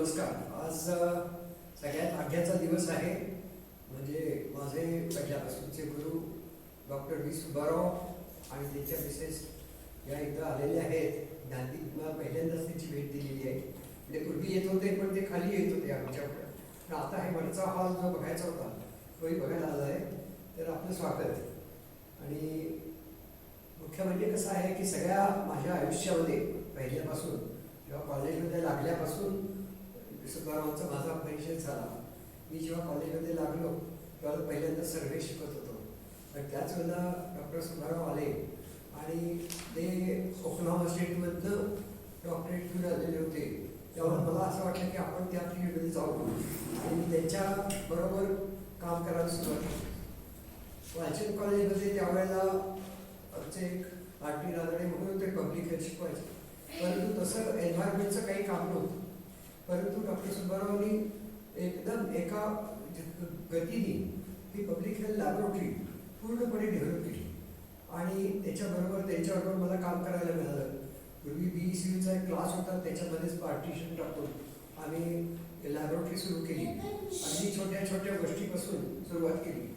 नमस्कार. आज सगळ्यात आज्ञाचा दिवस आहे. म्हणजे माझे पहिल्यापासूनचे गुरु डॉक्टर व्ही सुब्बाराव आणि त्यांच्या मिसेस या इथं आलेले आहेत. ज्ञानदीप मला पहिल्यांदाच त्यांची भेट दिलेली आहे. म्हणजे पूर्वी येत होते पण ते खाली येत होते आमच्याकडे. पण आता हे वरचा हॉल जो बघायचा होता तोही बघायला आला आहे. तर आपलं स्वागत. आणि मुख्य म्हणजे कसं आहे की सगळ्या माझ्या आयुष्यामध्ये पहिल्यापासून जेव्हा कॉलेजमध्ये लागल्यापासून सुब्बारावांचा माझा परिचय झाला. मी जेव्हा कॉलेजमध्ये लागलो तेव्हा पहिल्यांदा सर्वे शिकत होतो. पण त्याच वेळेला डॉक्टर सुब्बाराव आले आणि ते ओक्लाहोमा स्टेटमधनं डॉक्टरेट घेऊन आलेले होते. तेव्हा मला असं वाटलं की आपण त्या फील्डमध्ये जाऊ आणि मी त्यांच्याबरोबर काम करायला सुरुवात केली. वाचन कॉलेजमध्ये त्यावेळेला आमचे एक आर टी रानडे म्हणून ते पब्लिक हेल्थ शिकवायचे. परंतु तसं एन्व्हायरमेंटचं काही काम नव्हतं. परंतु डॉक्टर सुब्बारावांनी एकदम एका गतीने ही पब्लिक हेल्थ लॅबोरेटरी पूर्णपणे डेव्हलप केली आणि त्यांच्याबरोबर मला काम करायला मिळालं. पूर्वी BECचा एक क्लास होता, त्याच्यामध्येच पार्टिशन टाकून आम्ही लॅबोरेटरी सुरू केली. अगदी छोट्या छोट्या गोष्टीपासून सुरुवात केली.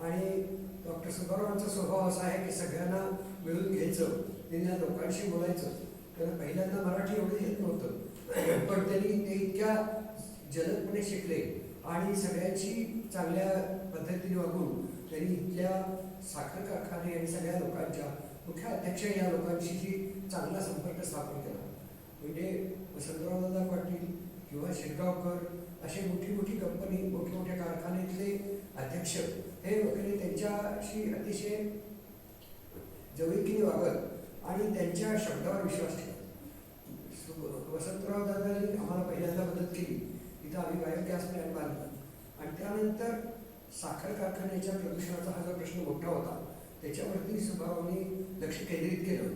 आणि डॉक्टर सुब्बारावांचा स्वभाव असा आहे की सगळ्यांना मिळून घ्यायचं, त्यांना लोकांशी बोलायचं. त्यांना पहिल्यांदा मराठी एवढं येत नव्हतं, पण त्यांनी ते इतक्या जलदपणे शिकले आणि सगळ्यांची चांगल्या पद्धतीने वागून त्यांनी इथल्या साखर कारखाने आणि सगळ्या लोकांच्या मुख्य अध्यक्ष या लोकांशी चांगला संपर्क स्थापन केला. म्हणजे वसंतरावदादा पाटील किंवा शिरगावकर असे मोठी कंपनी, मोठ्या कारखान्यातले अध्यक्ष हे वगैरे त्यांच्याशी अतिशय जवळीकीने वागत आणि त्यांच्या शब्दावर विश्वास ठेवत. वसंतराव दादांनी आम्हाला पहिल्यांदा मदत केली. तिथं आम्ही बायोगॅस प्लॅन्ट बांधला आणि त्यानंतर साखर कारखान्याच्या प्रदूषणाचा हा जो प्रश्न मोठा होता त्याच्यावरती सुब्बारावांनी लक्ष केंद्रित केलं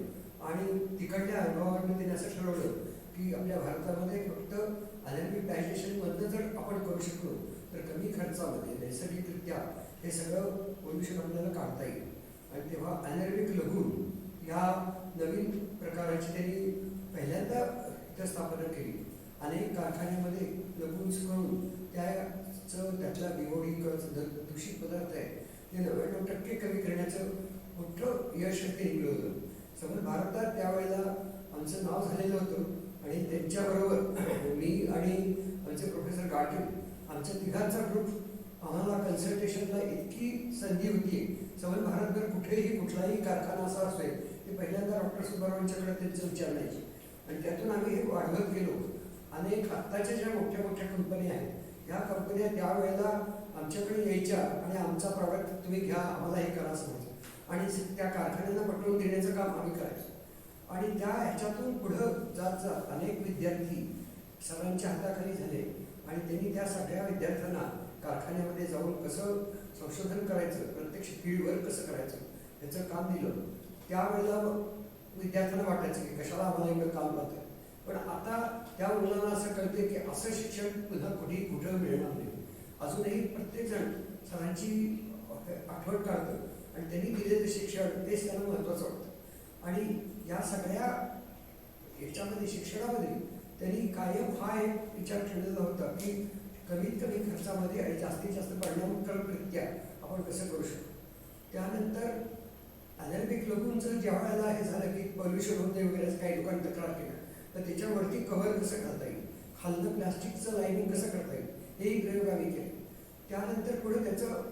आणि तिकडल्या अनुभवावरून त्यांनी असं ठरवलं की आपल्या भारतामध्ये फक्त अनॅरोबिक डायजेशनमधनं जर आपण करू शकलो तर कमी खर्चामध्ये नैसर्गिकरित्या हे सगळं पोल्युशन आपल्याला काढता येईल. आणि तेव्हा अनॅरोबिक लघु या नवीन प्रकाराची त्यांनी पहिल्यांदा इथं स्थापना केली. अनेक कारखान्यामध्ये लघुंच करून त्यातला BOD दूषित पदार्थ आहे ते 99% कमी करण्याचं मोठं यश ते निघलं होतं. समज भारतात त्यावेळेला आमचं नाव झालेलं होतं आणि त्यांच्याबरोबर मी आणि आमचे प्रोफेसर गाडगे आमच्या तिघांचा ग्रुप आम्हाला कन्सल्टेशनला इतकी संधी होती. समज भारतभर कुठलाही कारखाना असा असेल ते पहिल्यांदा डॉक्टर सुब्बारावांच्याकडे त्यांचं विचारण्याची आणि त्यातून आम्ही हे वाढवत गेलो. अनेक आत्ताच्या ज्या मोठ्या कंपन्या आहेत ह्या कंपन्या त्यावेळेला आमच्याकडे यायच्या आणि आमचा प्रॉडक्ट तुम्ही घ्या, आम्हाला हे करा सांगायचं आणि त्या कारखान्यांना पटवून देण्याचं काम आम्ही करायचो. आणि त्या ह्याच्यातून पुढं जात अनेक विद्यार्थी सरांच्या हाताखाली झाले आणि त्यांनी त्या सगळ्या विद्यार्थ्यांना कारखान्यामध्ये जाऊन कसं संशोधन करायचं, प्रत्यक्ष फील्डवर कसं करायचं याचं काम दिलं. त्यावेळेला विद्यार्थ्यांना वाटायचं की कशाला आम्हाला एवढं काम लागतं. पण आता त्या मुलांना असं कळते की असं शिक्षण पुन्हा कुठं मिळणार नाही. अजूनही प्रत्येकजण सरांची आठवण काढतं आणि त्यांनी दिलेलं शिक्षण तेच त्यांना महत्त्वाचं वाटतं. आणि या सगळ्या याच्यामध्ये शिक्षणामध्ये त्यांनी कायम हा एक विचार ठेवलेला होता की कमीत कमी खर्चामध्ये आणि जास्तीत जास्त परिणामकारकरित्या आपण कसं करू शकतो. त्यानंतर अनॅरोबिक लघूंचं ज्या वेळेला हे झालं की पोल्युशन होते वगैरे काही लोकांनी तक्रार केला तर त्याच्यावरती कव्हर कसं करता येईल, खालनं प्लास्टिकचं लाईनिंग कसं करता येईल हेही प्रयोग आम्ही केले. त्यानंतर पुढे त्याचं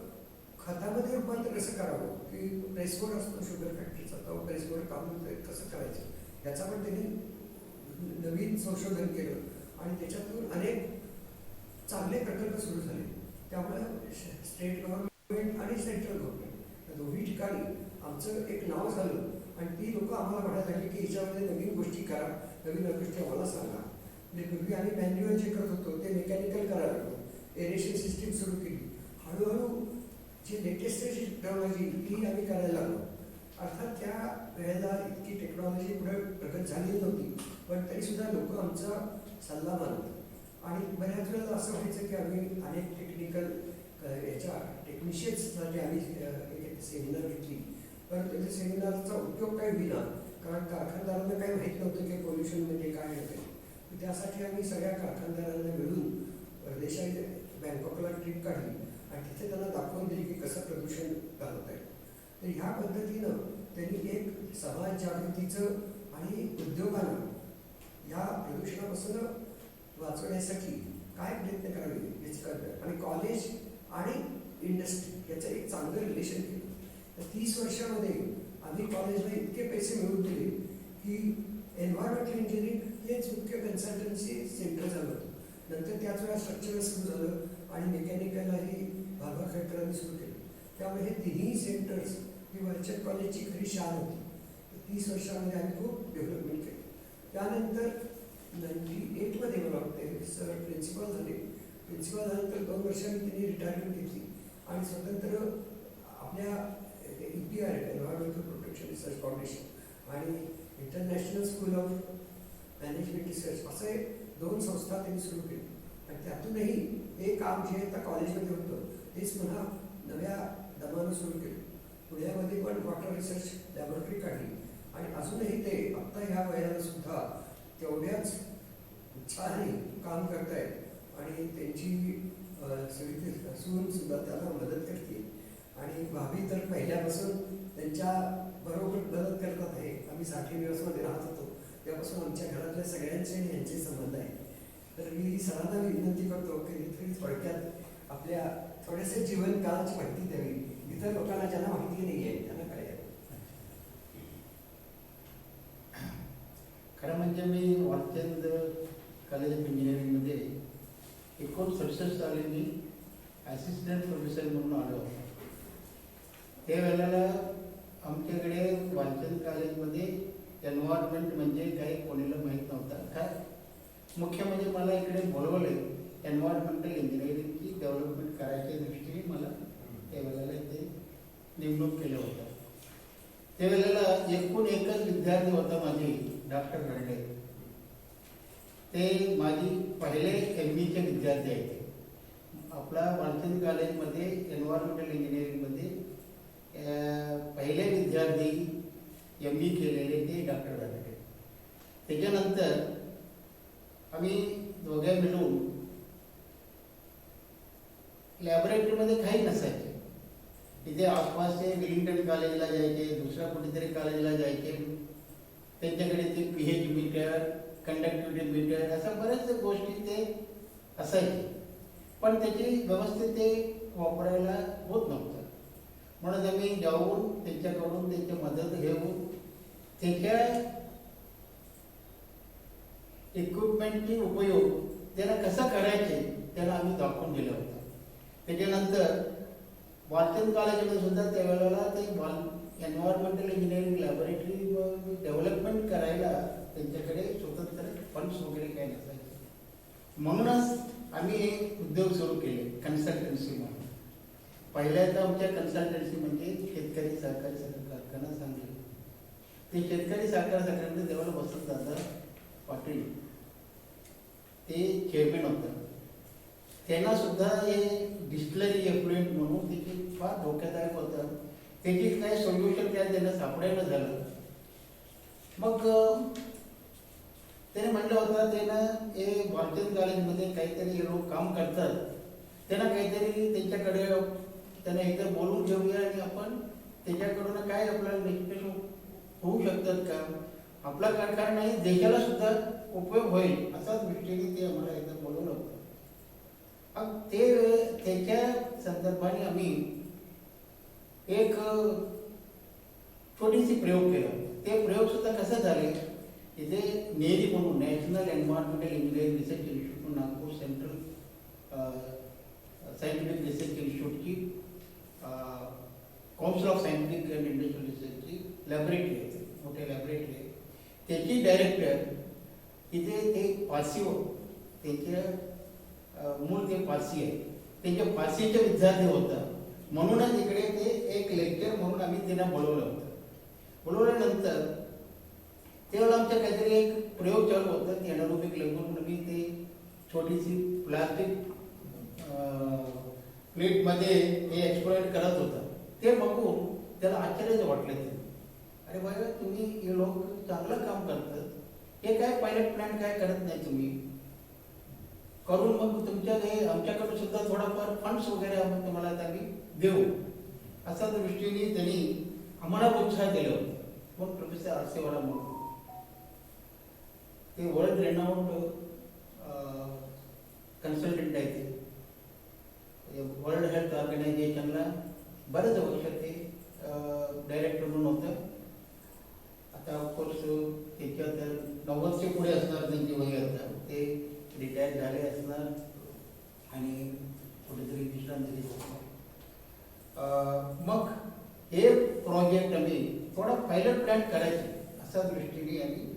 खतामध्ये रूपांतर कसं करावं की प्रेसवर असतो शुगर फॅक्टरीचा तो प्रेसवर काढून कसं करायचं याचा पण त्यांनी नवीन संशोधन केलं आणि त्याच्यातून अनेक चांगले प्रकल्प सुरू झाले. त्यामुळे स्टेट गव्हर्नमेंट आणि सेंट्रल गव्हर्नमेंट या दोन्ही ठिकाणी आमचं एक नाव झालं आणि ती लोक आम्हाला म्हणायला लागली की याच्यामध्ये नवीन गोष्टी करा, नवीन गोष्टी आम्हाला सांगा. म्हणजे पूर्वी आम्ही मॅन्युअल जे करत होतो ते मेकॅनिकल करायला लागलो. एरेशन सिस्टीम सुरू केली. हळूहळू जी लेटेस्ट टेक्नॉलॉजी ती आम्ही करायला लागलो. अर्थात त्या वेळेला इतकी टेक्नॉलॉजी पुढे प्रगत झालेली नव्हती पण तरीसुद्धा लोक आमचा सल्ला मानत आणि बऱ्याच वेळेला असं व्हायचं की आम्ही अनेक टेक्निकल याच्या टेक्निशियन्ससाठी आम्ही सेमिनार घेतली पण त्याच्या सेमिनारचा उपयोग काही होईना कारण कारखानदारांना काही माहीत नव्हतं की पोल्युशन म्हणजे काय होते. त्यासाठी आम्ही सगळ्या कारखानदारांना मिळून परदेशात बँकॉकला ट्रिप काढली आणि तिथे त्यांना दाखवून दिली की कसं प्रदूषण घालवत आहे. तर ह्या पद्धतीनं त्यांनी एक समाज जागृतीचं आणि उद्योगांना या प्रदूषणापासून वाचवण्यासाठी काय प्रयत्न करावे याची कल्पना आणि कॉलेज आणि इंडस्ट्री याचं एक चांगलं रिलेशन केलं. तर 30 वर्षामध्ये आम्ही कॉलेजला इतके पैसे मिळवून दिले की एन्व्हायरमेंटल इंजिनिअरिंग हेच मुख्य कन्सल्टन्सी सेंटर झालं होतं. नंतर त्याच वेळा स्ट्रक्चरल सुरू झालं आणि मेकॅनिकलही भागवत खेळकरांनी सुरू केलं. त्यामुळे हे तिन्ही सेंटर्स ही वर्चर कॉलेजची खरी शान होती. 30 वर्षामध्ये आम्ही खूप डेव्हलपमेंट केली. त्यानंतर 98मध्ये मला वाटते सर प्रिन्सिपल झाले. प्रिन्सिपल झाल्यानंतर 2 वर्षांनी त्यांनी रिटायरमेंट घेतली आणि स्वतंत्र आपल्या EPR environmental protection research foundation आणि international school of management research असे 2 संस्था त्यांनी सुरू केली. आणि त्यातूनही हे काम जे आता कॉलेजमध्ये होतं तेच पुन्हा नव्या दमानं सुरू केलं. पुण्यामध्ये पण वॉटर रिसर्च लॅबोरेटरी काढली आणि अजूनही ते आत्ता ह्या वयाला सुद्धा तेवढ्याच उत्साहाने काम करत आहेत आणि त्यांची सगळी सून सुद्धा त्याला मदत करते आणि भाभी तर पहिल्यापासून त्यांच्या बरोबर मदत करतात आहे. आम्ही 60 दिवसमध्ये राहत होतो त्यापासून आमच्या घरातल्या सगळ्यांचे आणि यांचे संबंध आहे. तर मी सरांना विनंती करतो की इथे थोडक्यात आपल्या थोडेसे जीवन काळाची माहिती द्यावी. इतर लोकांना ज्यांना माहिती नाही आहे त्यांना कळेल. खरं म्हणजे मी वालचंद कॉलेज ऑफ इंजिनिअरिंगमध्ये 1967 साली मी असिस्टंट प्रोफेसर म्हणून आलो होतो. त्यावेळेला आमच्याकडे वालचंद कॉलेजमध्ये एन्व्हायरमेंट म्हणजे काही कोणाला माहीत नव्हता. काय मुख्य म्हणजे मला इकडे बोलवले एन्व्हायरमेंटल इंजिनिअरिंगची डेव्हलपमेंट करायच्या दृष्टीने मला त्यावेळेला इथे नेमणूक केलं होतं. त्यावेळेला एकूण एकच विद्यार्थी होता माझी डॉक्टर घरडे. ते माझी पहिले MBAचे विद्यार्थी आहेत. आपला वालचंद कॉलेजमध्ये एन्व्हायरमेंटल इंजिनिअरिंगमध्ये पहिले विद्यार्थी MBA केलेले ते डॉक्टर घरडे. त्याच्यानंतर आम्ही दोघे मिळून लॅबोरेटरीमध्ये काही नसायचे. इथे आसपासचे विलिंग्टन कॉलेजला जायचे, दुसऱ्या कुठेतरी कॉलेजला जायचे. त्यांच्याकडे ते pH मीटर, कंडक्टिव्हिटी मीटर अशा बऱ्याच गोष्टी ते असायचे, पण त्याची व्यवस्थित ते वापरायला होत नव्हतं. म्हणून आम्ही जाऊन त्यांच्याकडून त्यांची मदत घेऊन त्याच्या इक्विपमेंटची उपयोग त्याला कसा करायचे त्याला आम्ही दाखवून दिलं होतं. त्याच्यानंतर वालचंद कॉलेजमध्ये सुद्धा त्यावेळेला ते एन्व्हायरमेंटल इंजिनिअरिंग लॅबोरेटरी डेव्हलपमेंट करायला त्यांच्याकडे स्वतंत्र फंड्स वगैरे काही नसायचे. म्हणूनच आम्ही एक उद्योग सुरू केले कन्सल्टन्सी म्हणून. पहिल्यांदा आमच्या कन्सल्टन्सी म्हणजे शेतकरी सहकारी कारखाना सांगली. ते शेतकरी सहकारी कारखान्यामध्ये त्यावेळेला वसंतदादा पाटील ते चेअरमॅन होतं. त्यांना सुद्धा हे डिस्टिलरी एफ्लुएंट म्हणून त्याची फार धोक्यादायक होतं. त्याची काही सोल्युशन काय त्यांना सापडायला झालं. मग त्याने म्हटलं होतं त्यानं हे वालचंद कॉलेजमध्ये काहीतरी लोक काम करतात, त्यांना काहीतरी त्यांच्याकडे त्यांना एकदा बोलून घेऊया आणि आपण त्याच्याकडून काय आपल्याला निष्पन्न होऊ शकतात का, आपला कारखाना नाही देशाला सुद्धा उपयोग होईल असा दृष्टीने ते आम्हाला एकदा बोलवलं होतं. ते त्याच्या संदर्भाने आम्ही एक छोटीशी प्रयोग केला. ते प्रयोग सुद्धा कसा झाले, इथे नेरी म्हणून national environmental engineering research institute Nagpur central scientific research इन्स्टिट्यूटची council of scientific and industrial रिसर्चची लॅबोरेटरी आहे, मोठे लॅबोरेटरी आहे. त्याची डायरेक्टर इथे ते पारसी त्यांच्या मूळ ते पारसी आहे, त्यांच्या पारसीचे विद्यार्थी होता. म्हणूनच इकडे ते एक लेक्चर म्हणून आम्ही त्यांना बोलवलं होतं. बोलवल्यानंतर तेव्हा आमच्या काहीतरी एक प्रयोग चालू होता. ते एनारोबिक लेवलवर मी ते छोटीशी प्लास्टिक प्लेटमध्ये हे एक्सपेरिमेंट करत होता. ते बघून त्याला आश्चर्यच वाटलं. ते अरे बाबा तुम्ही हे लोक चांगलं काम करतात हे काय पायलट प्लॅन काय करत नाही तुम्ही करून मग तुमच्या हे आमच्याकडून सुद्धा थोडाफार फंड्स वगैरे आपण तुम्हाला आम्ही देऊ असा दृष्टीने त्यांनी आम्हाला उत्साह दिला होता. पण प्रोफेसर आरसेवाला म्हणून ते वर्ल्ड रेनाउंड कन्सल्टंट आहे ते वर्ल्ड हेल्थ ऑर्गनायझेशनला बरेच वर्ष ते डायरेक्टर म्हणून होतं. आता ऑफकोर्स त्याच्यात 90चे पुढे असणार त्यांची वय आता ते रिटायर झाले असणार आणि कुठेतरी विश्रांती घेत असणार. मग हे प्रोजेक्ट आम्ही थोडा पायलट प्लॅन करायचे अशा दृष्टीने आम्ही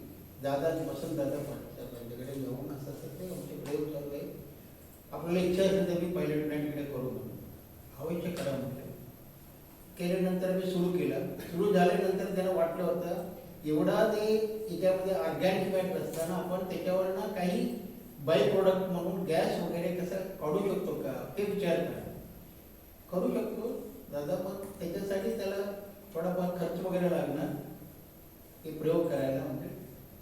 वसंतदादा पाटील घेऊन असं ते आमचे प्रयोग चालू आहे. आपल्याला इच्छा असेल तर मी पायलट प्लॅनकडे करू म्हणून अवश्य करा म्हटलं. केल्यानंतर मी सुरू केलं. सुरू झाल्यानंतर त्यांना वाटलं होतं एवढा ते याच्यामध्ये ऑर्गॅनिक मॅट असताना आपण त्याच्यावर ना काही बाय प्रोडक्ट म्हणून गॅस वगैरे कसं काढू शकतो का ते विचार करू शकतो दादा. मग त्याच्यासाठी त्याला थोडाफार खर्च वगैरे लागणार ते प्रयोग करायला. म्हणजे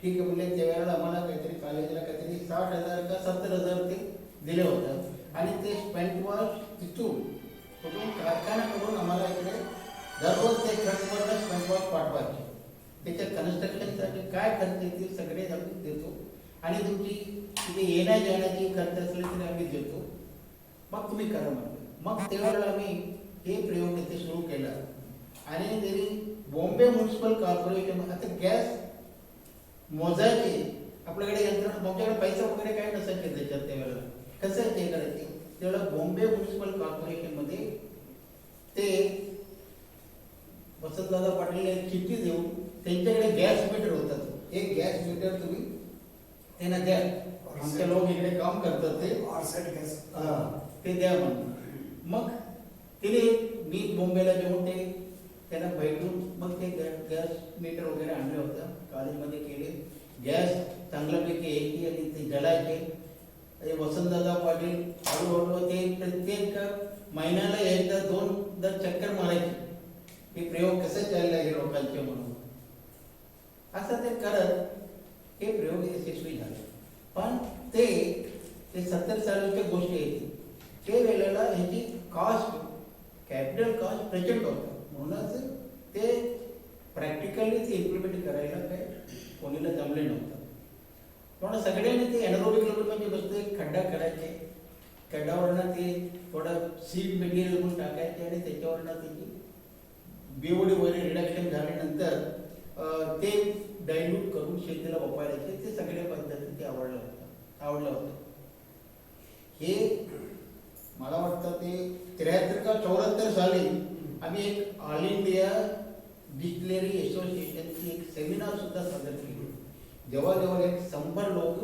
ठीक आहे म्हणजे त्यावेळेला आम्हाला काहीतरी कॉलेजला काहीतरी 60,000 का 70,000 ते दिले होतं आणि ते स्पेंट वॉश कुठून कारखान्याकडून आम्हाला इकडे दररोज ते ट्रकवरनं स्पेंट वॉश पाठवायचे. त्याच्या कन्स्ट्रक्शनसाठी काय खर्च येतील सगळे आम्ही देतो आणि तुमची तिथे येण्या जाण्याची खर्च असले तरी आम्ही देतो. मग तुम्ही करा म्हटलं. मग त्यावेळेला आम्ही हे प्रयोग इथे सुरू केला आणि त्यांनी बॉम्बे म्युनिसिपल कॉर्पोरेशन आता गॅस मोजायचे आपल्याकडे यंत्रणा आमच्याकडे पैसा वगैरे काय नसायचे त्याच्यात त्यावेळेला कसं ते करायचे. त्यावेळेला बॉम्बे म्युनिसिपल कॉर्पोरेशन मध्ये ते वसंतदादा पाटील एक चिठ्ठी देऊन त्यांच्याकडे गॅस मीटर होतात. एक गॅस मीटर तुम्ही त्यांना द्या. आमचे लोक इकडे काम करतात ते द्या म्हणून. मग तिने मी मुंबईला जेवून ते त्यांना भेटून मग ते गॅस मीटर वगैरे आणले होतं. कॉलेजमध्ये केले. गॅस चांगल्यापैकी यायची आणि ते जलायचे. वसंतदादा पाटील हळूहळू ते प्रत्येक महिन्याला एकदा 2दा चक्कर मारायचे हे प्रयोग कसे चालले आहे लोकांचे म्हणून. असं ते करत हे प्रयोग यशस्वी झाले. पण ते 70 सालाच्या गोष्टी आहेत. ते वेळेला ह्याची कॉस्ट कॅपिटल कॉस्ट प्रचंड होतं. म्हणूनच ते प्रॅक्टिकली ते इम्प्लिमेंट करायला काय कोणीला जमले नव्हतं. म्हणून सगळ्यांनी ते एनारोबिक लेवल म्हणजे बसते खड्डा करायचे. खड्ड्यावरनं ते थोडं सीड मटेरियल म्हणून टाकायचे आणि त्याच्यावरनं त्याची बीओडी वगैरे रिडक्शन झाल्यानंतर ते डायल्यूट करून शेतीला वापरायचे. ते सगळ्या पद्धती ते आवडलं होतं. हे मला वाटतं ते 73 का 74 साली आम्ही एक ऑल इंडिया डिस्टिलरी असोसिएशनची एक सेमिनार सुद्धा सादर केली. जवळजवळ एक 100 लोक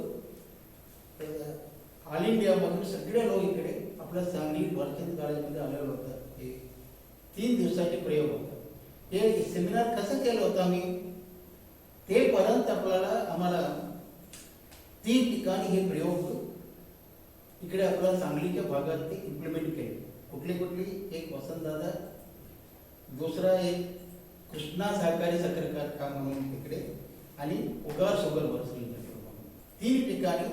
ऑल इंडियामधून सगळे लोक इकडे आपल्या सांगली वर्चन कॉलेजमध्ये आलेलं होतं. हे 3 दिवसाचे प्रयोग होता. हे सेमिनार कसं केलं होतं आम्ही ते पर्यंत आम्हाला 3 ठिकाणी हे प्रयोग इकडे आपल्या सांगलीच्या भागात ते इम्प्लिमेंट केले. कुठली एक वसंतदादा, दुसरा एक कृष्णा सहकारी साखर कारखाना म्हणून तिकडे आणि उगार शुगर वर्सिंग 3 ठिकाणी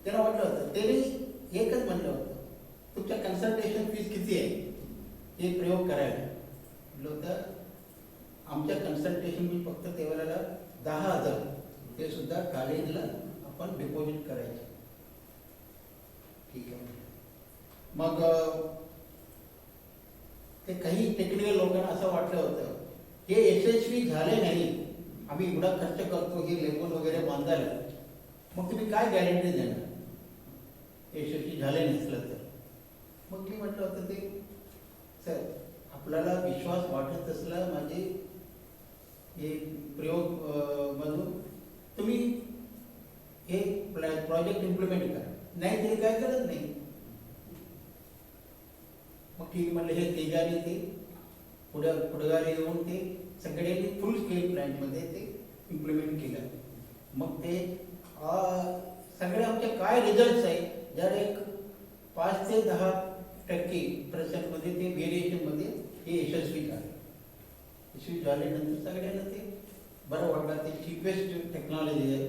त्यांना वाटलं होतं. त्यांनी एकच म्हणलं होतं तुमच्या कन्सल्टेशन फीस किती आहे हे प्रयोग करायला. म्हटलं होतं आमच्या कन्सल्टेशन फी फक्त त्यावेळेला 10,000 ते सुद्धा कॉलेजला आपण डिपॉझिट करायचे. ठीक आहे. मग ते काही टेक्निकल लोकांना असं वाटलं होतं हे यशस्वी झाले नाही. आम्ही एवढा खर्च करतो हे लेबल वगैरे बांधायला मग तुम्ही काय गॅरंटी देणार यशस्वी झाले नसलं तर. मग मी म्हटलं होतं ते सर आपल्याला विश्वास वाटत असला माझे हे प्रयोग मधून तुम्ही हे प्रोजेक्ट इम्प्लिमेंट करा. नाही तरी काय करत नाही. मग ठीक म्हणलं हे तेजाने ते पुढगारी येऊन ते सगळ्यांनी फुल स्केल प्लॅनमध्ये ते इम्प्लिमेंट केलं. मग ते सगळे आमचे काय रिझल्ट्स आहे जर एक 5 ते 10% मध्ये ते व्हेरिएशनमध्ये हे यशस्वी झाले. यशस्वी झाल्यानंतर सगळ्यांना ते बरं वाटलं. ते चीपेस्ट टेक्नॉलॉजी आहे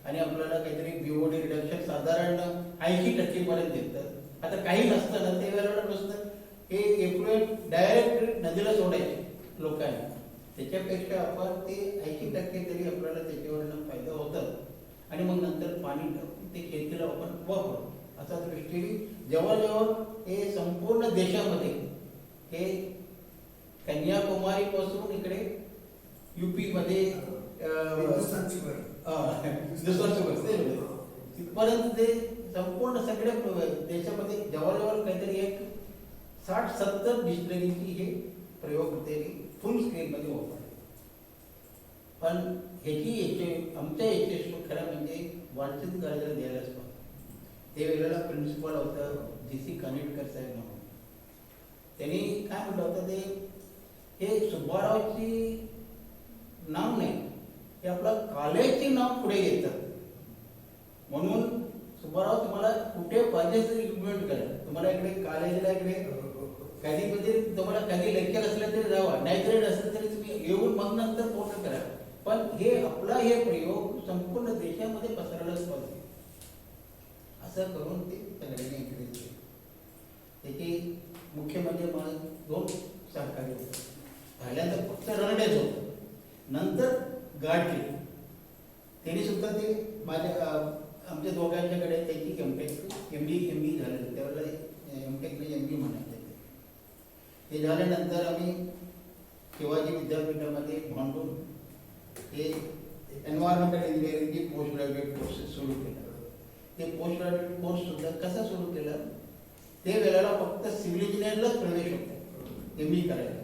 आणि आपल्याला काहीतरी बीओडी रिडक्शन साधारण 80% पर्यंत येतं. आता काही नसतं ना ते वेळेला नसतं हे एफ्लुएंट डायरेक्ट नदीला सोडायचे लोकांनी. त्याच्यापेक्षा आपण ते 80% तरी आपल्याला त्याच्यावरनं फायदा होतात आणि मग नंतर पाणी टाकून ते शेतीला आपण वापरू. असा दृष्टीने जवळजवळ हे संपूर्ण देशामध्ये हे कन्याकुमारी पासून इकडे युपी मध्ये हिंदुस्थानची तिथपर्यंत ते संपूर्ण सगळ्या देशामध्ये जवळजवळ काहीतरी एक 60-70 डिस्टिलरीची हे प्रयोग त्यांनी फुल स्केल मध्ये वापरले. पण ह्याची आमच्या यशस्वी खरं म्हणजे वालचंद गार्जला द्यायलाच पाहिजे. ते वेळेला प्रिन्सिपल होतं जी.सी. कानिटकर साहेब म्हणून. त्यांनी काय म्हटलं होतं ते हे सुब्बारावची नाव नाही, हे आपलं कॉलेजचे नाव पुढे येतं. म्हणून सुब्बाराव तुम्हाला कुठे पाहिजे तरी इम्प्लिमेंट करा. तुम्हाला इकडे कॉलेजला इकडे कधी तुम्हाला कधी लेक्चर असलं तरी जावा, नाहीतरी नसलं तरी तुम्ही येऊन मग नंतर पूर्ण करा. पण हे आपला हे प्रयोग संपूर्ण देशामध्ये पसरलाच पाहिजे असं करून ते सगळ्यांनी इकडे केले. त्याची मुख्य म्हणजे मला 2 सहकारी होते. पहिल्यांदा फक्त रनडेच होतं, नंतर गाड केली. त्यांनी सुद्धा ते माझ्या आमच्या दोघांच्याकडे त्याची एमटेक एम बी झालेलं, त्यावेळेला एमटेक नाही MB म्हणायचं. ते झाल्यानंतर आम्ही शिवाजी विद्यापीठामध्ये भांडून हे एन्व्हायरमेंटल इंजिनिअरिंगची पोस्ट ग्रॅज्युएट कोर्सेस सुरू केला. ते पोस्ट ग्रॅज्युएट कोर्स सुद्धा कसा सुरू केला, ते वेळेला फक्त सिव्हिल इंजिनिअरलाच प्रवेश होता MB करायला.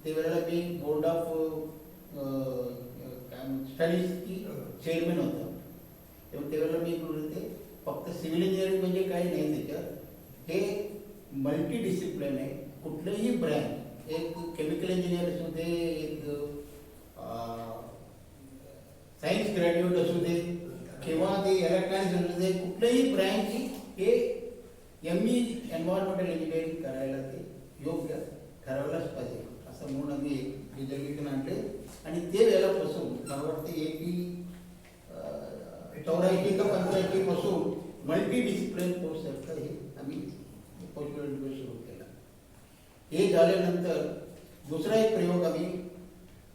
ते वेळेला मी बोर्ड ऑफ स्टडीजची चेअरमॅन होता. तेव्हा त्यावेळेला मी बोलते फक्त सिव्हिल इंजिनिअरिंग म्हणजे काही नाही, त्याच्यात हे मल्टी डिसिप्लिन आहे. कुठलंही ब्रँच, एक केमिकल इंजिनियर असू दे, एक सायन्स ग्रॅज्युएट असू दे किंवा ते इलेक्ट्रॉनिक्स असू दे, कुठल्याही ब्रँचची हे ME एन्व्हायरमेंटल इंजिनिअरिंग करायला ते योग्य ठरवलंच पाहिजे असं म्हणून आम्ही एक रिझर्वेशन आणले. आणि ते वेळेलापासून मला वाटतं 84 का 85 पासून मल्टी डिसिप्लिन कोर्स हे आम्ही पोस्ट ग्रॅज्युएट सुरू केला. हे झाल्यानंतर दुसरा एक प्रयोग आम्ही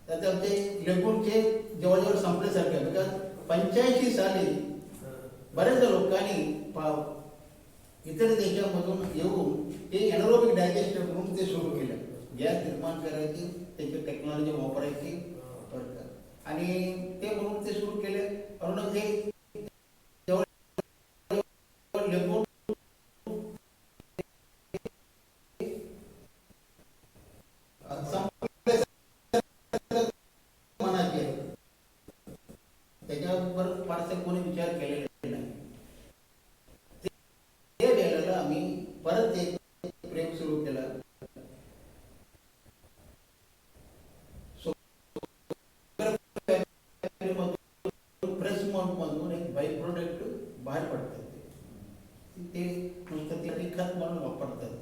त्यात आमचे लेगूनचे जवळजवळ संपल्यासारखे, बिकॉज 85 साली बऱ्याच लोकांनी इतर देशामधून येऊन ते एनारोबिक डायजेस्टर म्हणून ते सुरू केलं. गॅस निर्माण करायची, त्याची टेक्नॉलॉजी वापरायची आणि ते म्हणून ते सुरू केले. म्हणून ते लेगून त्याच्यावर फारसा कोणी विचार केलेला नाही. ते वेळेला आम्ही परत एक प्रयोग सुरू केला. प्रेस मधून एक बाय प्रोडक्ट बाहेर पडतात, ते नुसतं ते खत म्हणून वापरतात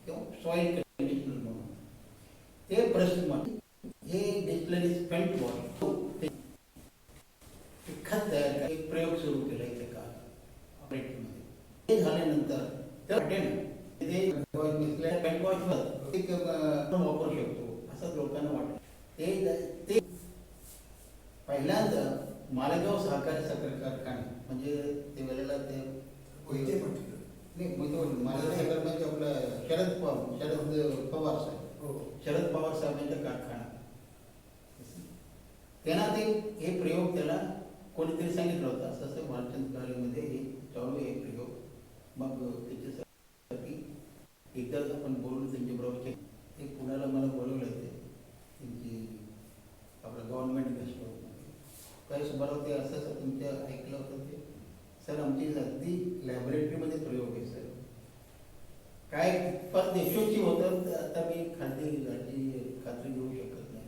किंवा सॉइल कंडिशनर म्हणून. ते प्रेस मध हे डिस्टिलरी स्पेंट वॉटर खत तयार करा एक प्रयोग सुरू केला इथे का ऑपरेटमध्ये. ते झाल्यानंतर ते पेंट वॉश वापरू शकतो असं लोकांना वाटतं. ते पहिल्यांदा मालेगाव सहकारी साखर कारखाने म्हणजे ते वेळेला ते मालेगाव साखर म्हणजे आपलं शरद पवार साहेबांचा कारखाना. त्यांना ते हे प्रयोग त्याला कोणीतरी सांगितलं होतं असं असं वालचंद गार्जमध्ये हे चालू आहे प्रयोग. मग त्याच्यासाठी एकदाच आपण बोलून त्यांच्याबरोबर ते पुण्याला मला बोलवलं होते त्यांची आपलं गव्हर्नमेंट गेस्ट काही सुभाराव ते असं असं तुमच्या ऐकलं होतं ते सर आमची अगदी लॅबोरेटरीमध्ये प्रयोग आहे सर. काय पण यशस्वी होतं आता मी खात्री देऊ शकत नाही.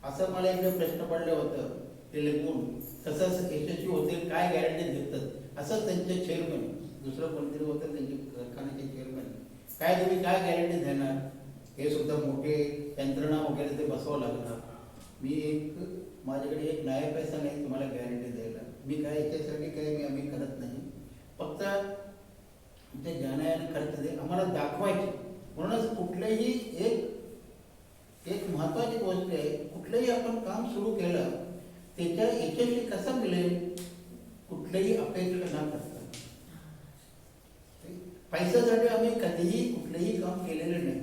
असं मला एकदा प्रश्न पडलं होतं ते लेखून कसं यशस्वी होते काय गॅरंटी देतात असं त्यांचे चेअरमॅन दुसरं कोणतरी होतं त्यांचे कारखान्याचे चेअरमॅन काय तुम्ही काय गॅरंटी देणार, हे सुद्धा मोठे यंत्रणा वगैरे ते बसवावं लागणार. मी माझ्याकडे एक न्याय पैसा नाही तुम्हाला गॅरंटी द्यायला. मी काय याच्यासाठी काही आम्ही करत नाही, फक्त ते ज्ञानाने खर्च ते आम्हाला दाखवायचे. म्हणूनच कुठलंही एक महत्वाची गोष्ट आहे, कुठलंही आपण काम सुरू केलं त्याच्या यशस्वी कसा मिळेल कुठल्याही अपेक्षा न करता. पैशासाठी आम्ही कधीही कुठलंही काम केलेलं नाही.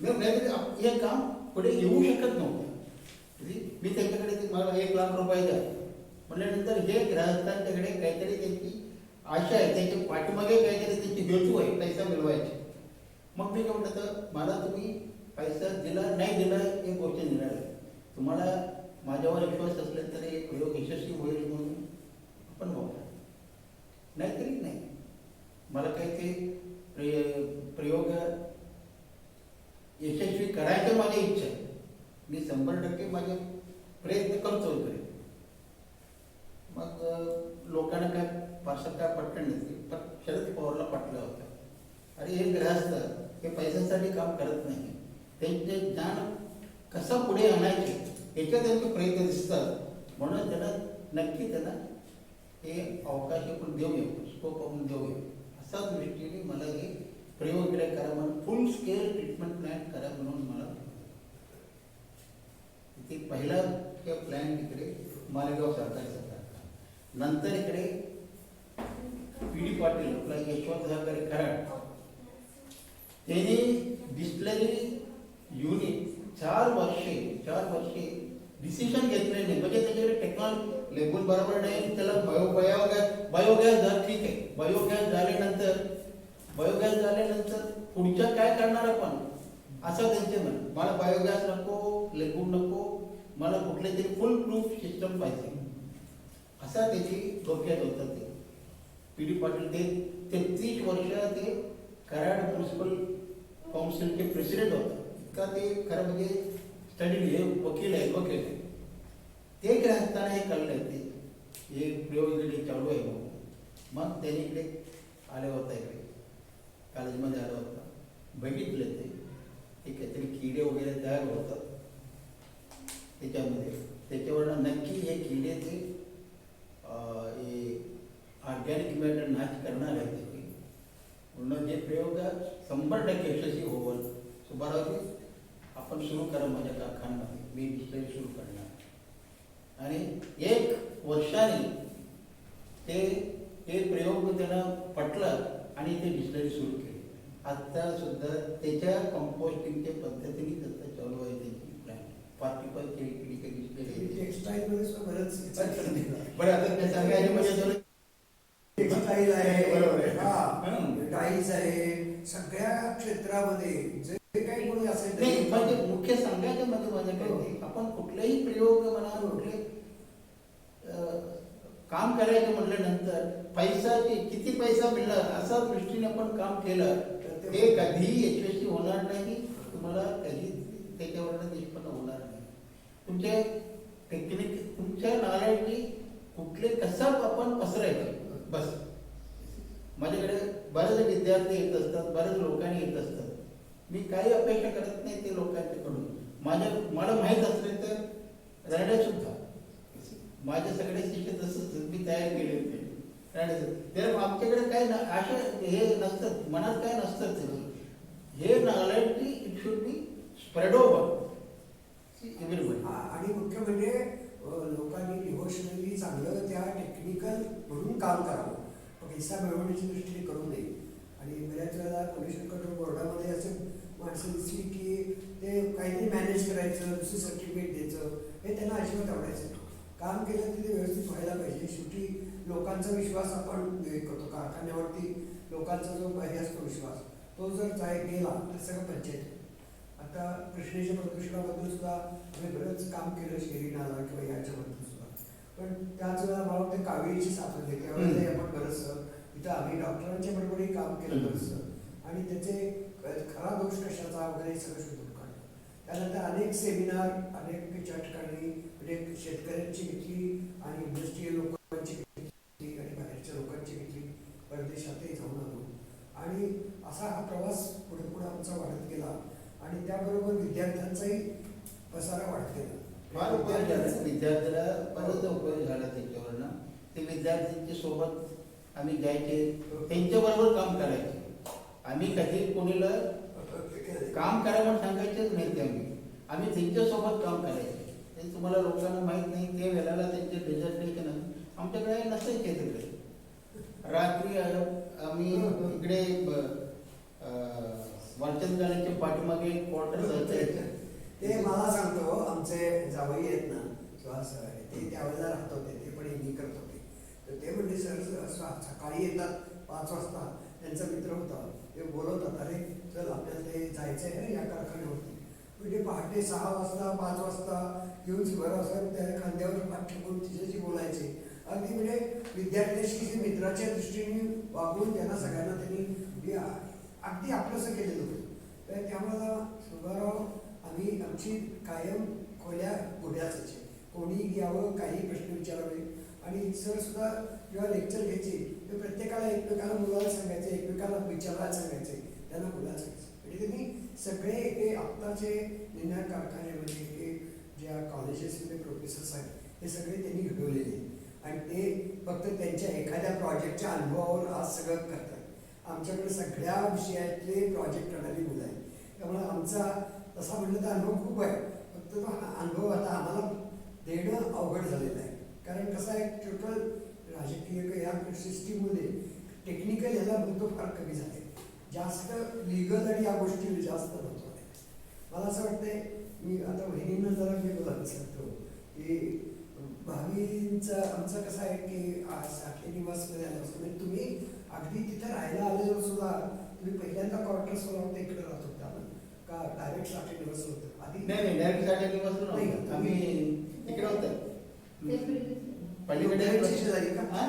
नाहीतरी हे काम पुढे येऊ शकत नव्हतं. मी त्यांच्याकडे मला 1 लाख रुपये द्या म्हटल्यानंतर हे ग्राहकांच्याकडे काहीतरी त्यांची आशा आहे, त्याच्या पाठीमागे काहीतरी त्यांची हेतू आहे पैसा मिळवायची. मग मी काय म्हटलं तर मला तुम्ही पैसा दिला नाही दिला एक गोष्ट निर्णय आहे. तुम्हाला माझ्यावर विश्वास असेल तर एक प्रयोग यशस्वी होईल म्हणून आपण बघा, नाहीतरी नाही. मला काही ते प्रयोग यशस्वी करायचं माझी इच्छा आहे. मी 100% माझे प्रयत्न करतो इकडे. मग लोकांना काय फारसं काय पटलं नाही, पण शरद पवारला पटलं होतं. अरे हे ग्रहस्थ हे पैशासाठी काम करत नाही, त्यांचे ज्ञान कसं पुढे आणायचे याच्यात त्यांचे प्रयत्न दिसतात. म्हणून त्यांना नक्की त्यांना हे अवकाश आपण देऊया, स्कोप आपण देऊया असा दृष्टीने मला हे प्रयोग इकडे करा म्हणून फुल स्केल ट्रीटमेंट प्लॅन करा म्हणून मला ते पहिला प्लॅन इकडे मालेगाव सरकारी सरकार, नंतर इकडे पी.डी. पाटील आपला यशवंत सहकारी कराड त्यांनी डिस्टिलरी युनिट 4 वर्षे डिसिजन घेतले नाही. म्हणजे त्याच्याकडे टेक्नॉलॉजी लेबल बरोबर नाही. त्याला बायोगॅस झालं ठीक आहे, बायोगॅस झाल्यानंतर पुढच्या काय करणार आपण असं त्यांचे म्हण. मला बायोगॅस नको, लेगून नको, मला कुठले तरी फुल प्रूफ सिस्टम पाहिजे असा त्याची डोक्यात होतं. ते पी.डी. पाटील ते 33 वर्ष ते कराड म्युनिसिपल काउन्सिलचे प्रेसिडेंट होता. इतका ते खरं म्हणजे स्टडी हे वकील आहे. ते ग्रहस्थाना हे कळलं ते हे प्रयोग इकडे चालू आहे. मग त्यांनी इकडे आले होता, इकडे कॉलेजमध्ये आला होता, बघितले ते काहीतरी किडे वगैरे तयार होतात त्याच्यामध्ये. त्याच्यावरनं नक्की हे किडे ते ऑर्गॅनिक मॅटर नाश करणार आहे. म्हणून जे प्रयोग 100% यशस्वी होईल. सुभारावजी आपण सुरू करा माझ्या कारखान्यामध्ये, मी डिस्टिलरी सुरू करणार. आणि 1 वर्षाने ते प्रयोग त्यांना पटलं आणि ते डिस्टिलरी सुरू केली. आता सुद्धा त्याच्या कंपोस्टिंगच्या पद्धतीने त्याचा चालू आहे त्याची प्लॅन. 45 केली डिस्टिलरी टेक्सटाईल बरं. आता ते सांगायचे म्हणजे टेक्सटाईल आहे, बरोबर आहे, टाईल्स आहे, सगळ्या क्षेत्रामध्ये जे काही कोणी असेल नाही. म्हणजे मुख्य सांगायचं म्हणजे माझ्याकडे आपण कुठलेही प्रयोग म्हणा, कुठले काम करायचं म्हटल्यानंतर पैशाचे किती पैसा मिळला असा दृष्टीने आपण काम केलं ते कधीही यशस्वी होणार नाही. तुम्हाला कधी त्याच्यावरनं निष्पन्न होणार नाही. तुमचे टेक्निक, तुमच्या नॉलेजनी कुठले कसं आपण पसरायचं बस. माझ्याकडे बरेच विद्यार्थी येत असतात, बरेच लोकांनी येत असतात. मी काही अपेक्षा करत नाही ते लोकांच्याकडून. मला माहीत असले तर राहण्या सुद्धा माझे सगळे शिष्य तसंच मी तयार केले होते तर आमच्याकडे काही अशा हे नसतं, मनात काय नसतं. हे knowledge it should be spread over everyone. आणि मुख्य म्हणजे लोकांनी डिव्होशनली चांगलं त्या टेक्निकल म्हणून काम करावं, पैसा मिळवण्याच्या दृष्टीने करू नये. आणि बऱ्याच वेळेला पोल्युशन कंट्रोल बोर्डामध्ये असे माणसं दिसली की ते काहीतरी मॅनेज करायचं, दुसरं सर्टिफिकेट द्यायचं, हे त्यांना अजिबात आवडायचं. काम केलं की ते व्यवस्थित व्हायला पाहिजे. शेवटी लोकांचा विश्वास आपण करतो कारखान्यावरती, लोकांचा जो हे असतो विश्वास तो जर गेला तर सगळं पंचायत. आता कृष्णेच्या प्रदूषणाबद्दल सुद्धा आम्ही बरंच काम केलं, शेरी नाला किंवा याच्याबद्दल सुद्धा. पण त्याच वेळेला मला वाटतं कावेरीची साथ होते, त्यावेळेला आपण बरंचसं इथं आम्ही डॉक्टरांच्या बरोबरही काम केलं बरंचसं. आणि त्याचे खरा दोष कशाचा वगैरे सगळं शोधून काढलं. त्यानंतर अनेक सेमिनार अनेक ठिकाणी अनेक शेतकऱ्यांची घेतली आणि इंडस्ट्रीयल लोकांची घेतली आणि बाहेरच्या लोकांची घेतली, परदेशातही जाऊन आलो. आणि असा हा प्रवास पुढे पुढे आमचा वाढत गेला आणि त्याबरोबर विद्यार्थ्यांचाही पसारा वाढत गेला. फार उपयोग झाला विद्यार्थ्याला, बराच उपयोग झाला त्याच्यावरनं. ते विद्यार्थ्यांच्या सोबत आम्ही जायचे, त्यांच्याबरोबर काम करायचे. आम्ही कधी कोणीला काम करा म्हणून सांगायचेच नाही ते आम्ही त्यांच्यासोबत काम करायचे. ते तुम्हाला लोकांना माहीत नाही, ते वेळेला त्यांचे डेझर्टेशन आमच्याकडे नसायचे तिकडे. रात्री आम्ही इकडे वालचंदकालाच्या पाठीमागे क्वार्टर्स असायचे. ते मला सांगतो, आमचे जावई आहेत ना सुहास सर, ते त्यावेळेला राहत होते, ते पण एम करत होते. तर ते म्हणजे सर सकाळी येतात 5 वाजता, त्यांचा मित्र होता, ते बोलवतात, अरे चल आपल्याला ते जायचं आहे या कारखान्यावरती. म्हणजे पहाटे 6 वाजता 5 वाजता येऊन बरं असं त्या खांद्यावर पाठ ठेवून तिच्याशी बोलायचे. अगदी म्हणजे विद्यार्थ्यांशी मित्राच्या दृष्टीने वागून त्यांना सगळ्यांना त्यांनी अगदी आपलंसं केलेलं होतं. तर त्यामुळं सुब्बाराव आम्ही आमची कायम खोल्या उघड्या असायचे, कोणी यावं, काही प्रश्न विचारावे. आणि सर सुद्धा जेव्हा लेक्चर घ्यायचे ते प्रत्येकाला एकमेकाला मुलाला सांगायचे, एकमेकाला विचारायला सांगायचे, त्यांना मुलाला सांगायचे. म्हणजे त्यांनी सगळे हे आत्ताचे निर्णय कारखान्यामध्ये हे ज्या कॉलेजेसमध्ये प्रोफेसर्स आहेत हे सगळे त्यांनी घडवलेले आणि ते फक्त त्यांच्या एखाद्या प्रोजेक्टच्या अनुभवावर आज सगळं करतात. आमच्याकडे सगळ्या विषयातले प्रोजेक्ट करणारी मुलं आहेत. त्यामुळे आमचा तसा म्हटलं तर अनुभव खूप आहे, फक्त तो अनुभव आता आम्हाला देणं अवघड झालेलं आहे. कारण कसं आहे, टोटल राजकीय या सिस्टीममध्ये टेक्निकल ह्याला महत्त्व फार कमी झाले, जास्त लिगल आणि या गोष्टी जास्त महत्त्व आहे. मला असं वाटतंय, मी आता बहिणींना जरा मी बोलायला सांगतो की भावींचं आमचं कसं आहे की साठे निवासमध्ये आलं असतं, म्हणजे तुम्ही अगदी तिथे राहायला आलेलो सुद्धा तुम्ही पहिल्यांदा क्वार्टर्सवर होते, इकडे राहत होता का डायरेक्ट साठे निवास होतं आधी? नाही, डायरेक्ट साठी निवास नाही, आम्ही इकडे होतं पलीकडे झाली का? हा,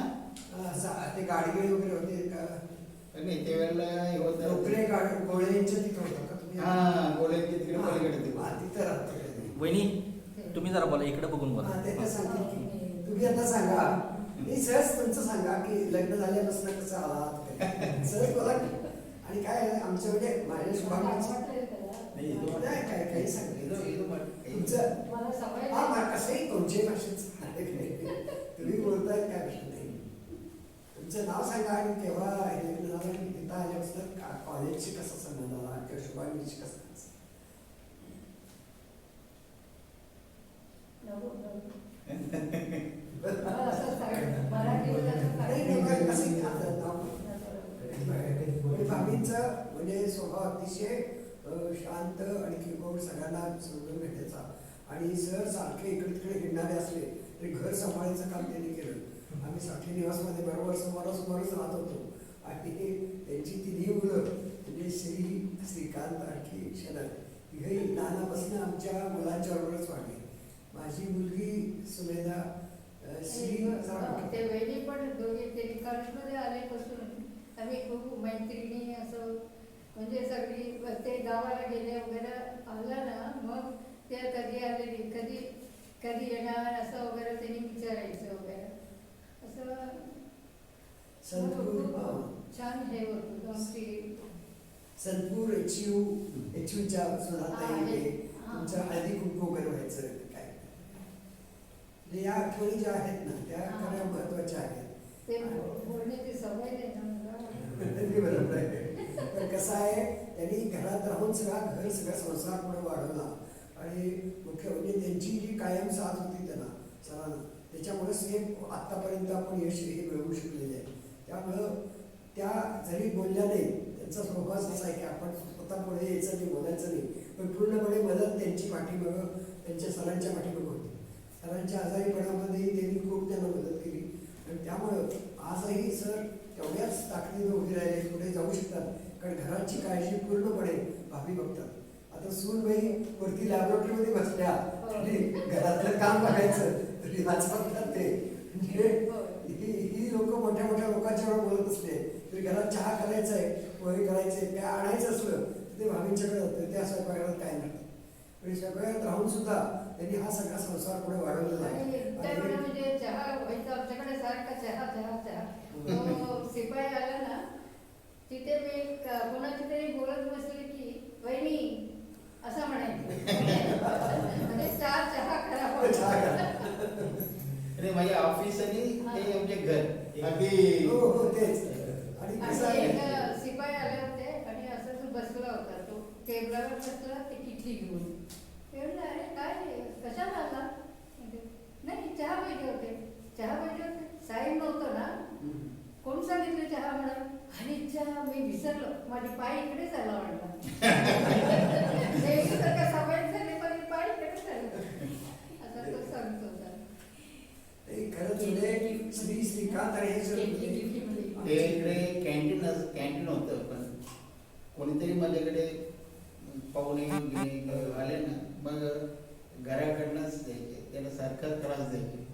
ते गाडगे वगैरे होते का? नाही त्यावेळेला हे होतं नोकरे गोळ्यांच्या तिथं होता का तुम्ही? हा, गोळ्यांच्या तिकडे पलीकडे तिथं राहतो. वहिनी तुम्ही जरा बोला, इकडे बघून बोला. ते सांगतील की तुम्ही आता सांगा, नाही सहज तुमचं सांगा की लग्न झाल्यापासून कसं आलात, सहज बोला की. आणि काय आमचं म्हणजे माझ्या शुभाकांक्षी काय काही सांगितलं तुमचं कसंही कोणत्याही भाषेत तुम्ही बोलताय काय प्रश्न नाही. तुमचं नाव सांगा आणि केव्हा लग्न झालं आणि तिथं आल्यापासून कॉलेजशी कसा संबंध आला किंवा शुभांगीशी कसा? बाबींचा म्हणजे स्वभाव अतिशय शांत आणि किरकोळ, सगळ्यांना समजून भेटायचा. आणि सर सारखे इकडे तिकडे हिंडणारे असले तरी घर सांभाळायचं काम त्यांनी केलं. आम्ही साठे निवासमध्ये बरोबर समोरच राहत होतो आणि त्यांची 3 मुलं म्हणजे श्रीकांत, आणखी शरद, हे लहानापासून आमच्या मुलांच्या बरोबरच वाढले. माझी मुलगी सुमेधा ते वेळी पण दोघे ते कॉलेजमध्ये आल्यापासून आम्ही खूप मैत्रिणी असं म्हणजे सगळी ते गावाला गेले वगैरे आला ना, मग ते कधी आलेली, कधी येणार असं वगैरे त्यांनी विचारायचं वगैरे असं. छान हे होतं आमची संतपूर एचयूच्या तुमच्या हळदी कुंकू वगैरे व्हायचं काय, म्हणजे या आठवणी ज्या आहेत ना त्या खऱ्या महत्वाच्या आहेत. ते बोलण्याची सवय नाही ना बरोबर आहे. तर कसं आहे, त्यांनी घरात राहून सगळा संसार पुढे वाढवला आणि मुख्य म्हणजे त्यांची जी कायम साथ होती त्यांना सरांना, त्याच्यामुळेच हे आत्तापर्यंत आपण यश हे मिळवू शकलेले आहे. त्यामुळं त्या जरी बोलल्या नाही, त्यांचा स्वभाव असा आहे की आपण स्वतः पुढे यायचं नाही, बोलायचं नाही, पण पूर्णपणे मदत त्यांची पाठीमागं, त्यांच्या सरांच्या पाठीमागं होती. सरांच्या आजारीपणामध्ये त्यांनी खूप त्यांना मदत केली आणि त्यामुळं आजही सर तेवढ्याच ताकदीनं उभे राहिले, पुढे जाऊ शकतात. कारण घराची काळजी पूर्णपणे भाभी बघतात. आता सूनबाई वरती लॅबोरेटरीमध्ये बसल्या आणि घरातलं काम बघायचं तरी आज बघतात ते. म्हणजे ही लोक मोठ्या मोठ्या लोकांच्या वेळा बोलत असले तरी घरात चहा करायचा आहे, पोहे करायचे, काय आणायचं असलं ते भाभींच्याकडे जातं, त्या स्वयंपाकघरात काय म्हणतात. म्हणजे स्वयंपाकघरात राहून सुद्धा त्यांनी हा सगळा संसार पुढे वाढवलेला आहे. म्हणजे चहा व्हायचा आमच्याकडे सारखा चहा चहा चहा. शिपाई आला ना तिथे मी कोणाची तरी बोलत बसले की वहिनी असं म्हणायचं, म्हणजे 4 चहा खराब टेबलावर बसला ते किटली घेऊन. ते म्हणलं, अरे काय कशाला आला? म्हणजे, नाही चहा पाहिजे होते. चहा पाहिजे होते, साहेब नव्हतं ना, कोण सांगितलं चहा म्हणा? आणि चहा मी विसरलो, माझी पाय इकडेच आला म्हणला. नेहमीसारखं सवय झाली पण पाय इकडेच आला असा तो सांगत होता. ते खरंच म्हणजे श्री श्रीकांत आणि हे सगळे ते इकडे कॅन्टीन होतं, पण कोणीतरी माझ्याकडे पाहुणे आले ना, मग घराकडनंच द्यायचे, त्याला सारखा त्रास द्यायचे.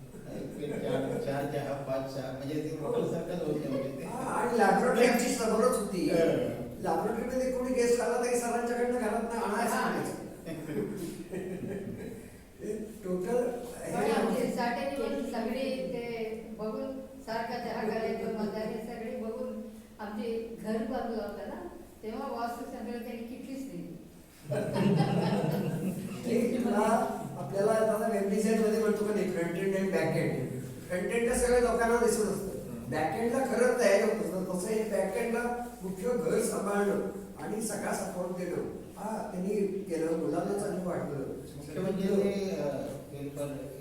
4 चहा 5 चहा म्हणजे ते हॉटेल सारखंच होते म्हणजे ते. आणि लॅबोरेटरी आमची समोरच होती. लॅबोरेटरीमध्ये कोणी गेस्ट आला तरी सरांच्याकडनं घरात आणायचं. टोटल साठे दिवस सगळे ते बघून सारखा चहा करायचं म्हातारे सगळे बघून आमचे घर बांधलं होतं ना, तेव्हा वास्तू सगळं त्यांनी किटलीच दिली. आपल्याला आता वेब डिझाईन मध्ये म्हणतो का नाही, फ्रंट एंड आणि बॅक एंड. फ्रंट एंडला सगळ्या लोकांना दिसून असतं, बॅक एंडला खरंच तयारी होत असतं. तसं हे बॅक एंडला मुख्य घर सांभाळणं आणि सगळा सपोर्ट देणं हा त्यांनी केलं. मुलांना चांगलं वाटलं. मुख्य म्हणजे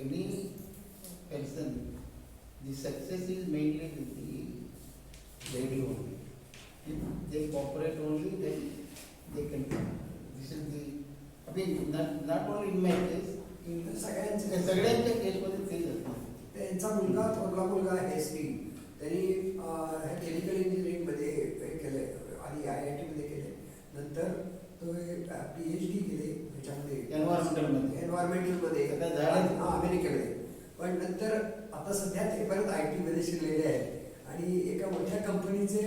any person, the success is mainly with the lady only. If they cooperate only, then they can. This is the. I mean, not only in my case, in सगळ्यांच्या केसमध्ये तेच असतं. त्यांचा मुलगा थोरला मुलगा आहे एसटी, त्यांनी केमिकल इंजिनिअरिंग मध्ये हे केलंय, आधी IIT मध्ये केले, नंतर तो PhD केले ह्याच्यामध्ये एन्व्हायरमेंटल मध्ये अमेरिकेमध्ये. पण नंतर आता सध्या ते परत IT मध्ये शिरलेले आहेत आणि एका मोठ्या कंपनीचे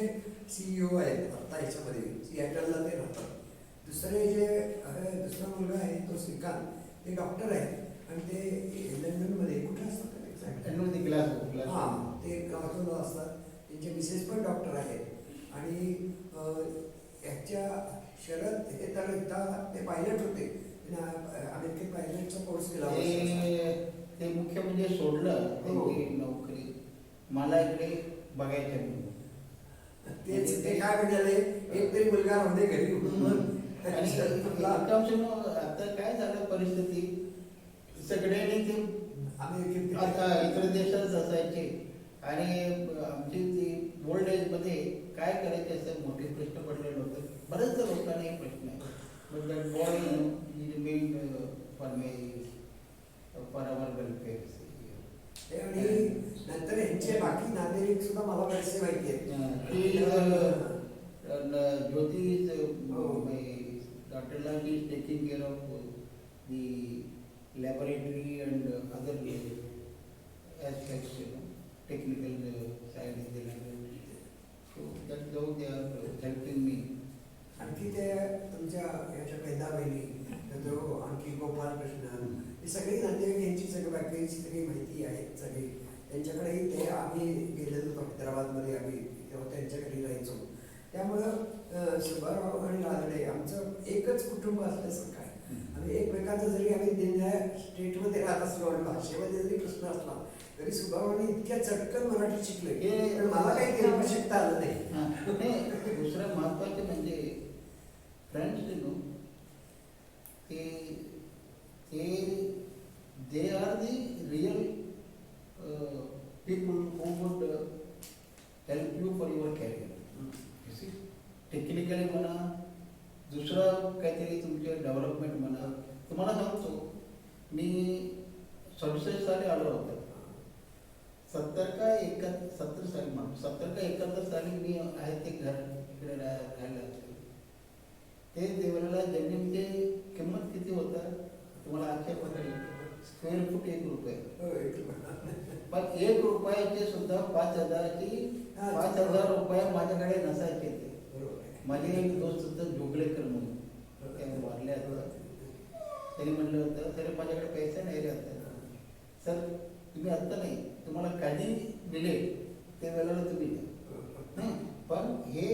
CEO आहेत आता ह्याच्यामध्ये, सिॲटलला ते राहतात. दुसरा मुलगा आहे तो श्रीकांत, ते डॉक्टर आहेत आणि ते लंडनमध्ये कुठे असतात ते गावातून असतात. त्यांचे मिसेस पण डॉक्टर आहेत आणि ह्याच्या शरद हे तर एकदा ते पायलट होते, अमेरिकेत पायलटचा कोर्स केला. ते मुख्य म्हणजे सोडलं त्यांची नोकरी, मला इकडे बघायचं. तेच ते काय म्हणाले, एक तरी मुलगा राहू दे घरी. आता काय झालं परिस्थिती, सगळ्यांनी ते आता इतर देशात असायचे आणि आमची ती ओल्ड एज मध्ये काय करायचे असं मोठे प्रश्न पडलेले होते. बरेच लोकांना एक प्रश्न आहे, but that boy remain for our welfare. आणि नंतर यांचे बाकी नातेवाईक सुद्धा मला बरेचसे माहिती आहेत. ज्योती डॉक्टरला is taking care of the laboratory and other aspects, technical side of the laboratory. So that's how they are helping me. आणखी ते तुमच्या याच्या पैदा बहिणी, नंतर आणखी गोपालकृष्णन, ही सगळी नातेवाईक यांची सगळी बाकीची सगळी माहिती आहे सगळी. त्यांच्याकडेही ते आम्ही गेलेलो होतो हैदराबादमध्ये, आम्ही तेव्हा त्यांच्याकडे राहायचो. त्यामुळं सुब्बाराव आणि राजडे आमचं एकच कुटुंब असल्यासारखं आहे. आम्ही एकमेकांचं जरी आम्ही दिल्ल्या स्टेटमध्ये राहत असलो आणि भाषेमध्ये जरी प्रश्न असला तरी सुब्बारावांनी इतक्या चटकन मराठी शिकले की मला काही तेलगू शिकता आलं नाही. दुसरं महत्वाचं म्हणजे friends they are the real people who would help you for your career. You see, technically म्हणा, दुसरं काहीतरी तुमचे डेव्हलपमेंट म्हणा. तुम्हाला सांगतो, मी 67 साली आलो होतो. 70 का 71 साली मी आहे ते घर इकडे राहायला. ते देवळाला जमिनीची किंमत किती होतं तुम्हाला आजच्या पद्धती, स्क्वेअर फूट 1 रुपये. पण 1 रुपयाचे सुद्धा 5,000 रुपये माझ्याकडे नसायचे. ते माझे एक दोस्त होतं जोगळेकर म्हणून, त्याने वारले आता. त्यांनी म्हटलं होतं, सर माझ्याकडे पैसे नाही राहत सर, तुम्ही आत्ता नाही, तुम्हाला कधी मिळेल ते वेळेला तुम्ही द्या. पण हे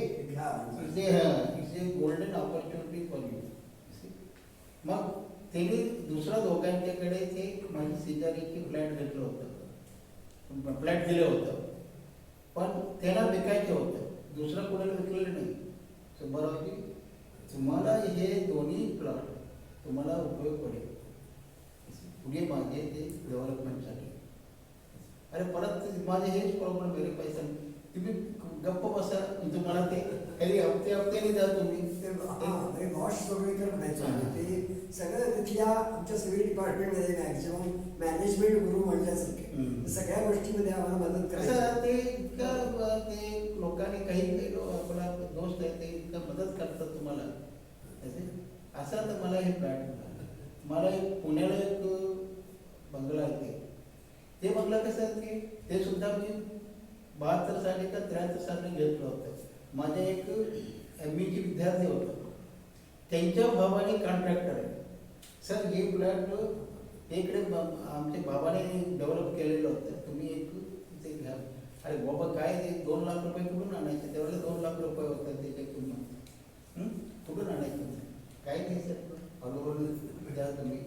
it's a golden opportunity for you. मग त्यांनी दुसऱ्या दोघांच्याकडे ते माझी शेजारीची फ्लॅट घेतलं होतं, फ्लॅट दिलं होतं, पण त्याला विकायचं होतं, दुसरं कोणाला विकलेलं नाही. सुब्बारावजी तुम्हाला हे दोन्ही प्लॉट तुम्हाला उपयोग पडेल पुढे मागे ते डेव्हलपमेंटसाठी. अरे परत माझे हेच प्रॉब्लेम व्हेरीफाय तुम्ही गप्प बसा तुम्हाला ते काही हप्त्याने द्या तुम्ही लॉस वगैरे म्हणायचं ते सगळं तिथल्या आमच्या सिव्हिल डिपार्टमेंटमध्ये मॅक्झिमम मॅनेजमेंट गुरु म्हणल्यासारखे सगळ्या गोष्टीमध्ये आम्हाला मदत कसं करायचं. ते इतकं ते लोकांनी काही आपला दोष आहे ते इतकं मदत करतात तुम्हाला असं तर मला हे बॅट मला एक पुण्याला एक बंगला आहे ते बंगला कसं आहे की ते सुद्धा मी 72 साली का 73 साली घेतलं होतं. माझे एक ME विद्यार्थी होतं त्यांच्या भावाने कॉन्ट्रॅक्टर आहे. सर हे फ्लॅट इकडे आमच्या बाबाने डेव्हलप केलेलं होतं तुम्ही एक ते घ्या. अरे बाबा काय ते 2 लाख रुपये कुठून आणायचे त्यावेळेला 2 लाख रुपये होतात त्याच्या किंमत कुठून आणायचं काय नाही सर हळूहळू द्या तुम्ही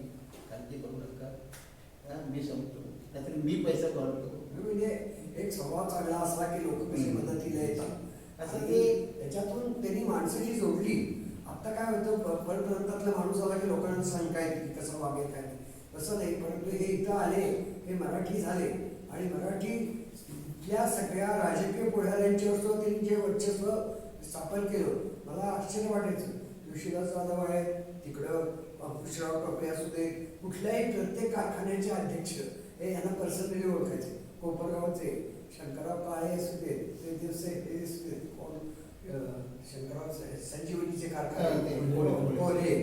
काळजी करू नका मी सांगतो नाहीतर मी पैसा भरतो. म्हणजे एक स्वभाव चांगला असला की लोक कशी मदतीला येतात असं आणि ते त्याच्यातून त्यांनी माणसाची जोडली. आता काय होतं परप्रांतातला माणूस आला की लोकांना शंका येते की कसं वागेल काय तसं नाही. परंतु हे इथं आले हे मराठी झाले आणि मराठी इथल्या सगळ्या राजकीय पुढाऱ्यांच्यावर सुद्धा त्यांनी जे वर्चस्व स्थापन केलं मला आश्चर्य वाटायचं. तुळशीदास जाधव आहे तिकडं अंकुशराव टोपे असू दे कुठल्याही प्रत्येक कारखान्याचे अध्यक्ष हे यांना पर्सनली ओळखायचे. कोपरगावचे शंकरराव काळे असू दे ते दिवसे हे असू दे कोण शंकरराव संजीवनीचे कारखाने कोल्हे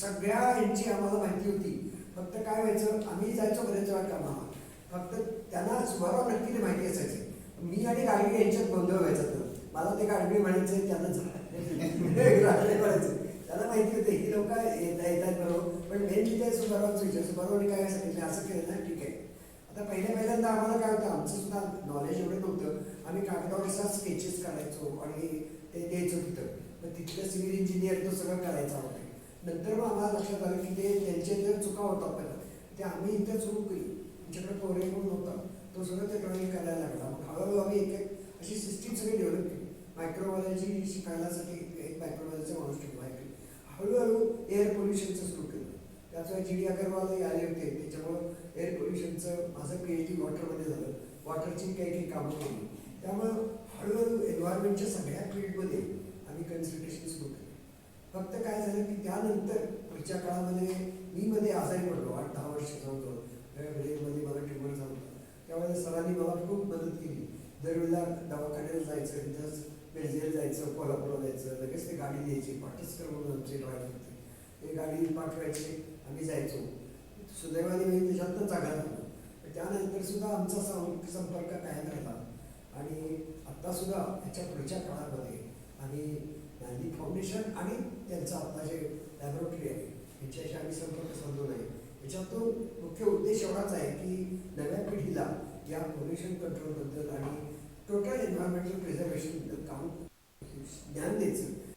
सगळ्या यांची आम्हाला माहिती होती. फक्त काय व्हायचं आम्ही जायचो बरेच वेळा कामाला फक्त त्यांना सुभाराव नक्की ते माहिती असायचे. मी आणि गाडगे यांच्यात गोंधळ व्हायचा तर मला ते गाडगे म्हणायचे त्यांना त्याला माहिती होते ही लोक येतात बरोबर पण मेनली ते सुभारावच विचार सुभारावने काय सांगितलं असं केलं ना ठीक आहे. आता पहिल्यांदा आम्हाला काय होतं आमचं सुद्धा नॉलेज एवढं नव्हतं. आम्ही कागदावर असा स्केचेस काढायचो आणि ते द्यायचो तिथं. मग तिथलं सिव्हिल इंजिनियर तो सगळं करायचा होता. नंतर मग आम्हाला लक्षात आलं की ते त्यांच्या इथं चुका होतात पहिला ते आम्ही इथं सुरू केली. आमच्याकडे पोरे म्हणून होता तो सगळं ते ड्रॉइंग करायला लागला. मग हळूहळू आम्ही एक अशी सिस्टीम सगळी डेव्हलप केली. मायक्रोबायोलॉजी शिकायलासाठी एक मायक्रोबायोलॉजीचा माणूस ठेवला आहे. हळूहळू एअर पोल्युशनचं सुरू केलं. त्याच वेळी GD अगरवाल आले होते त्याच्यामुळं एअर पोल्युशनचं माझं PhD वॉटरमध्ये झालं. वॉटरची काही कामं केली. त्यामुळं हळूहळू एन्व्हायरमेंटच्या सगळ्या फील्डमध्ये आम्ही कन्सल्टेशन सुरू केलं. फक्त काय झालं की त्यानंतर पुढच्या काळामध्ये मी मध्ये आजारी पडलो 8-10 वर्षाचा होतो. ब्रेनमध्ये मला ट्युमर झालं होतं. त्यावेळेला सरांनी मला खूप मदत केली. दरवेळेला दवाखान्याला जायचं तिथंच बेळजेला जायचं कोल्हापूरला जायचं लगेच ते गाडी द्यायची पाठसकर म्हणून आमचे ड्रायव्हर होते ते गाडी पाठवायचे आम्ही जायचो. सुदैवाने मी त्याच्यातनं चांगला झालो. त्यानंतर सुद्धा आमचा संपर्क कायम राहिला आणि आत्तासुद्धा याच्या पुढच्या काळामध्ये आम्ही ज्ञानदीप फाउंडेशन आणि त्यांचं आत्ता जे लॅबोरेटरी आहे याच्याशी आम्ही संपर्क साधलो नाही. याच्यातून मुख्य उद्देश एवढाच आहे की नव्या पिढीला या पोल्युशन कंट्रोलबद्दल आणि टोटल एन्व्हायरमेंटल प्रिझर्वेशनबद्दल काम ज्ञान द्यायचं.